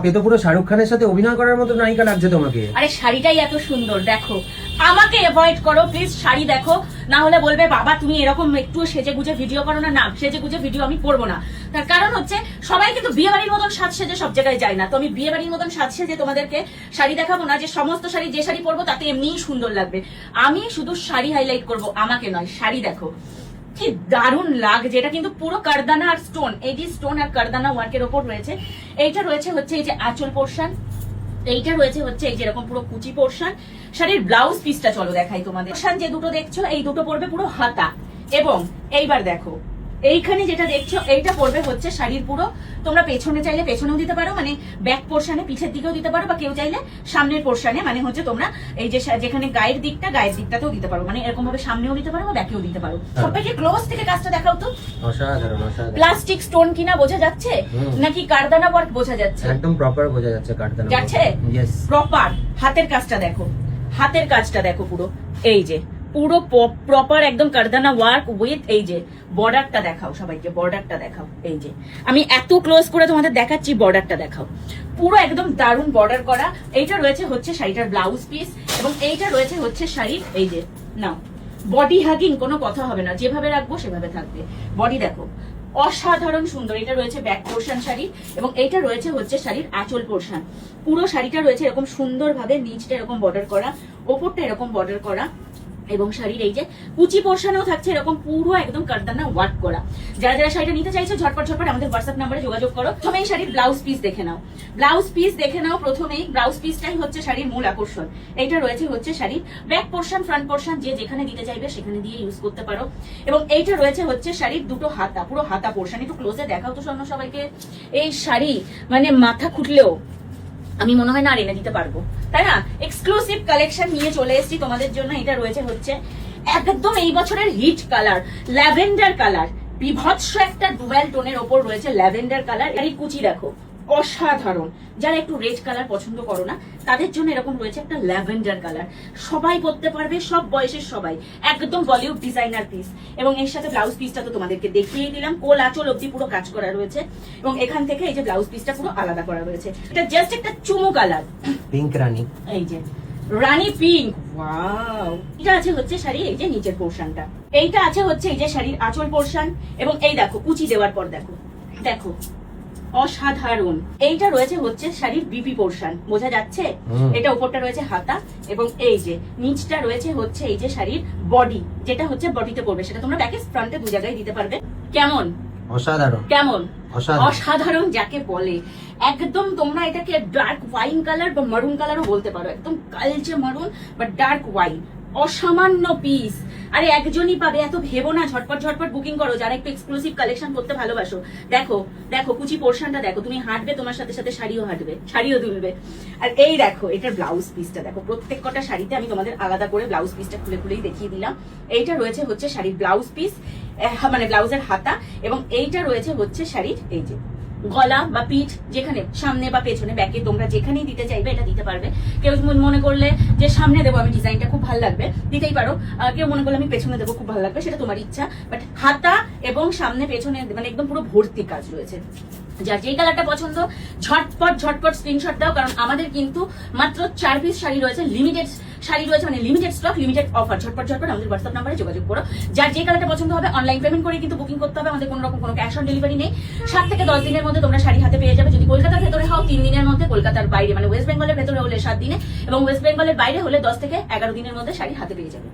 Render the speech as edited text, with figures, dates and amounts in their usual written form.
এ তো পুরো শাহরুখ খানের সাথে অভিনয় করার মতো নায়িকা লাগছে তোমাকে। আরে শাড়িটাই এত সুন্দর, দেখো। আমাকে অ্যাভয়েড করো প্লিজ, শাড়ি দেখো, না হলে বলবে বাবা তুমি এরকম একটু সেজে গুজে ভিডিও করো না। না, সেজে গুজে ভিডিও আমি করবো না। তার কারণ হচ্ছে সবাই কিন্তু বিয়ে বাড়ির মতন সাজ সেজে সব জায়গায় যায় না। তো আমি বিয়ে বাড়ির মতন সাজ সেজে তোমাদেরকে শাড়ি দেখাবো না যে সমস্ত শাড়ি, যে শাড়ি পরবো তাতে এমনিই সুন্দর লাগবে। আমি শুধু শাড়ি হাইলাইট করবো, আমাকে নয়। শাড়ি দেখো কি দারুণ লাগছে। এটা কিন্তু পুরো কারদানা আর স্টোন, এই যে স্টোন আর কারদানা ওয়ার্কের ওপর রয়েছে। এইটা রয়েছে হচ্ছে এই যে আঁচল পোর্শন, এইটা রয়েছে হচ্ছে এই যে এরকম পুরো কুচি পোর্শন। শাড়ির ব্লাউজ পিসটা চলো দেখাই তোমাদের। পোর্শন যে দুটো দেখছো এই দুটো পড়বে পুরো হাতা, এবং এইবার দেখো এইখানে যেটা দেখছো এইটা পড়বে হচ্ছে শাড়ির পুরো, তোমরা পেছনে চাইলে পেছনেও দিতে পারো, মানে ব্যাক পোর্শনে পিছের দিকেও দিতে পারো, বা কেউ চাইলে সামনের পোর্শনে, মানে হচ্ছে তোমরা এই যে যেখানে গায়ের দিকটাতেও দিতে পারো, মানে এরকম ভাবে সামনেও দিতে পারো বা ব্যাকেও দিতে পারো। সবাইকে ক্লোজ থেকে কাজটা দেখাও তো। অসাধারণ অসাধারণ। প্লাস্টিক স্টোন কিনা বোঝা যাচ্ছে নাকি কারদানা ওয়ার্ক বোঝা যাচ্ছে? একদম প্রপার বোঝা যাচ্ছে কারদানা যাচ্ছে। প্রপার হাতের কাজটা দেখো, হাতের কাজটা দেখো পুরো, এই যে পুরো প্রপার একদম কারদানা ওয়ার্ক উইথ এই যে বর্ডারটা দেখাও সবাইকে, বর্ডারটা দেখাও। এই যে আমি এত ক্লোজ করে তোমাদের দেখাচ্ছি, বর্ডারটা দেখাও, পুরো একদম দারুণ বর্ডার করা। এইটা রয়েছে হচ্ছে শাড়িটার ব্লাউজ পিস, এবং এইটা রয়েছে হচ্ছে শাড়ির এই যে নাও বডি হাগিং, কোনো কথা হবে না, যেভাবে রাখবো সেভাবে থাকবে। বডি দেখো অসাধারণ সুন্দর। এটা রয়েছে ব্যাক পোর্শন শাড়ি, এবং এইটা রয়েছে হচ্ছে শাড়ির আঁচল পোর্শন। পুরো শাড়িটা রয়েছে এরকম সুন্দর ভাবে, নিচটা এরকম বর্ডার করা, ওপরটা এরকম বর্ডার করা, এবং শাড়ির এই যে কুচি পোর্শনেও থাকছে এরকম পুরো একদম কারদানা ওয়ার্ক করা। যারা যারা শাড়িটা নিতে চাইছো ঝটপট ঝটপট আমাদের হোয়াটসঅ্যাপ নাম্বারে যোগাযোগ করো। প্রথমেই শাড়ির ব্লাউজ পিস দেখে নাও, ব্লাউজ পিস দেখে নাও। প্রথমেই ব্লাউজ পিসটাই হচ্ছে শাড়ির মূল আকর্ষণ। এইটা রয়েছে হচ্ছে শাড়ির ব্যাক পোর্শন, ফ্রন্ট পোর্শন যে যেখানে দিতে চাইবে সেখানে দিয়ে ইউজ করতে পারো। এবং এইটা রয়েছে হচ্ছে শাড়ির দুটো হাতা, পুরো হাতা পোর্শন। একটু ক্লোজে দেখাও তো স্বর্ণ সবাইকে। এই শাড়ি মানে মাথা খুঁটলেও আমি মনে হয় না আর এনে দিতে পারবো, তাই না? এক্সক্লুসিভ কালেকশন নিয়ে চলে এসেছি তোমাদের জন্য। এটা রয়েছে হচ্ছে একদম এই বছরের হিট কালার, ল্যাভেন্ডার কালার, বিভৎস একটা ডুয়াল টোনের ওপর রয়েছে ল্যাভেন্ডার কালার। এই কুচি দেখো অসাধারণ। যারা একটু রেড কালার পছন্দ করো না তাদের জন্য এরকম রয়েছে একটা ল্যাভেন্ডার কালার, সবাই পরতে পারবে, সব বয়সের সবাই, একদম বলিউড ডিজাইনার পিস। এবং এর সাথে ব্লাউজ পিসটা তো তোমাদেরকে দেখিয়ে দিলাম, কোল আঁচল অব্দি পুরো কাজ করা রয়েছে, এবং এখান থেকে এই যে ব্লাউজ পিসটা পুরো আলাদা করা রয়েছে। এটা জাস্ট একটা চুমু কালার, পিঙ্ক রানী, এই যে রানী পিঙ্ক। ওয়াও। এটা আছে হচ্ছে শাড়ি এই যে নিচের পোর্শনটা, এইটা আছে হচ্ছে এই যে শাড়ির আঁচল পোর্শন, এবং এই দেখো কুচি দেওয়ার পর দেখো দেখো অসাধারণ। এইটা রয়েছে হচ্ছে শাড়ির বিপি পোর্শন, বোঝা যাচ্ছে? এটা উপরটা রয়েছে হাতা, এবং এই যে নিচটা রয়েছে হচ্ছে এই যে শাড়ির বডি, যেটা হচ্ছে বডিতে পড়বে, সেটা তোমরা ব্যাকে ফ্রন্টে দু জায়গায় দিতে পারবে। কেমন? অসাধারণ। কেমন? অসাধারণ যাকে বলে একদম তোমরা এটাকে ডার্ক ওয়াইন কালার বা মারুন কালারও বলতে পারো, একদম কালচে মারুন বা ডার্ক ওয়াইন। অসামান্য পিস, আরে একজনই পাবে, এত ভেবো না, ঝটপট ঝটপট বুকিং করো যারা একটু এক্সক্লুসিভ কালেকশন করতে ভালোবাসো। দেখো দেখো কুচি পোর্শনটা দেখো, তুমি হাঁটবে তোমার সাথে সাথে শাড়িও হাঁটবে, শাড়িও দুলবে। আর এই দেখো এটার ব্লাউজ পিসটা দেখো, প্রত্যেক কটা শাড়িতে আমি তোমাদের আলাদা করে ব্লাউজ পিসটা খুলে খুলেই দেখিয়ে দিলাম। এইটা রয়েছে হচ্ছে শাড়ির ব্লাউজ পিস, মানে ব্লাউজের হাতা, এবং এইটা রয়েছে হচ্ছে শাড়ির এই যে গলা বা পিঠ, যেখানে সামনে বা পেছনে ব্যাকে তোমরা যেখানেই দিতে চাইবে এটা দিতে পারবে। কেউ মনে করলে যে সামনে দেবো আমি, ডিজাইনটা খুব ভালো লাগবে, দিতেই পারো। কেউ মনে করলে আমি পেছনে দেবো, খুব ভালো লাগবে, সেটা তোমার ইচ্ছা। বাট হাতা এবং সামনে পেছনে মানে একদম পুরো ভর্তি কাজ রয়েছে। যার যেই কালারটা পছন্দ ঝটপট ঝটপট স্ক্রিনশট দাও, কারণ আমাদের কিন্তু মাত্র 4 পিস শাড়ি রয়েছে, লিমিটেড শাড়ি রয়েছে, মানে লিমিটেড স্টক, লিমিটেড অফার। ঝটপট ঝটপট আমাদের হোয়াটসঅ্যাপ নাম্বারে যোগাযোগ করো। যার যে কালারটা পছন্দ হবে অনলাইন পেমেন্ট করে কিন্তু বুকিং করতে হবে, আমাদের কোনো রকম কোনো ক্যাশ অন ডেলিভারি নেই। 7 থেকে 10 দিনের মধ্যে তোমরা শাড়ি হাতে পেয়ে যাবে। যদি কলকাতার ভেতরে হও 3 দিনের মধ্যে, কলকাতার বাইরে মানে ওয়েস্ট বেঙ্গলের ভেতরে হলে 7 দিনে, এবং ওয়েস্ট বেঙ্গলের বাইরে হলে 10 থেকে 11 দিনের মধ্যে শাড়ি হাতে পেয়ে যাবে।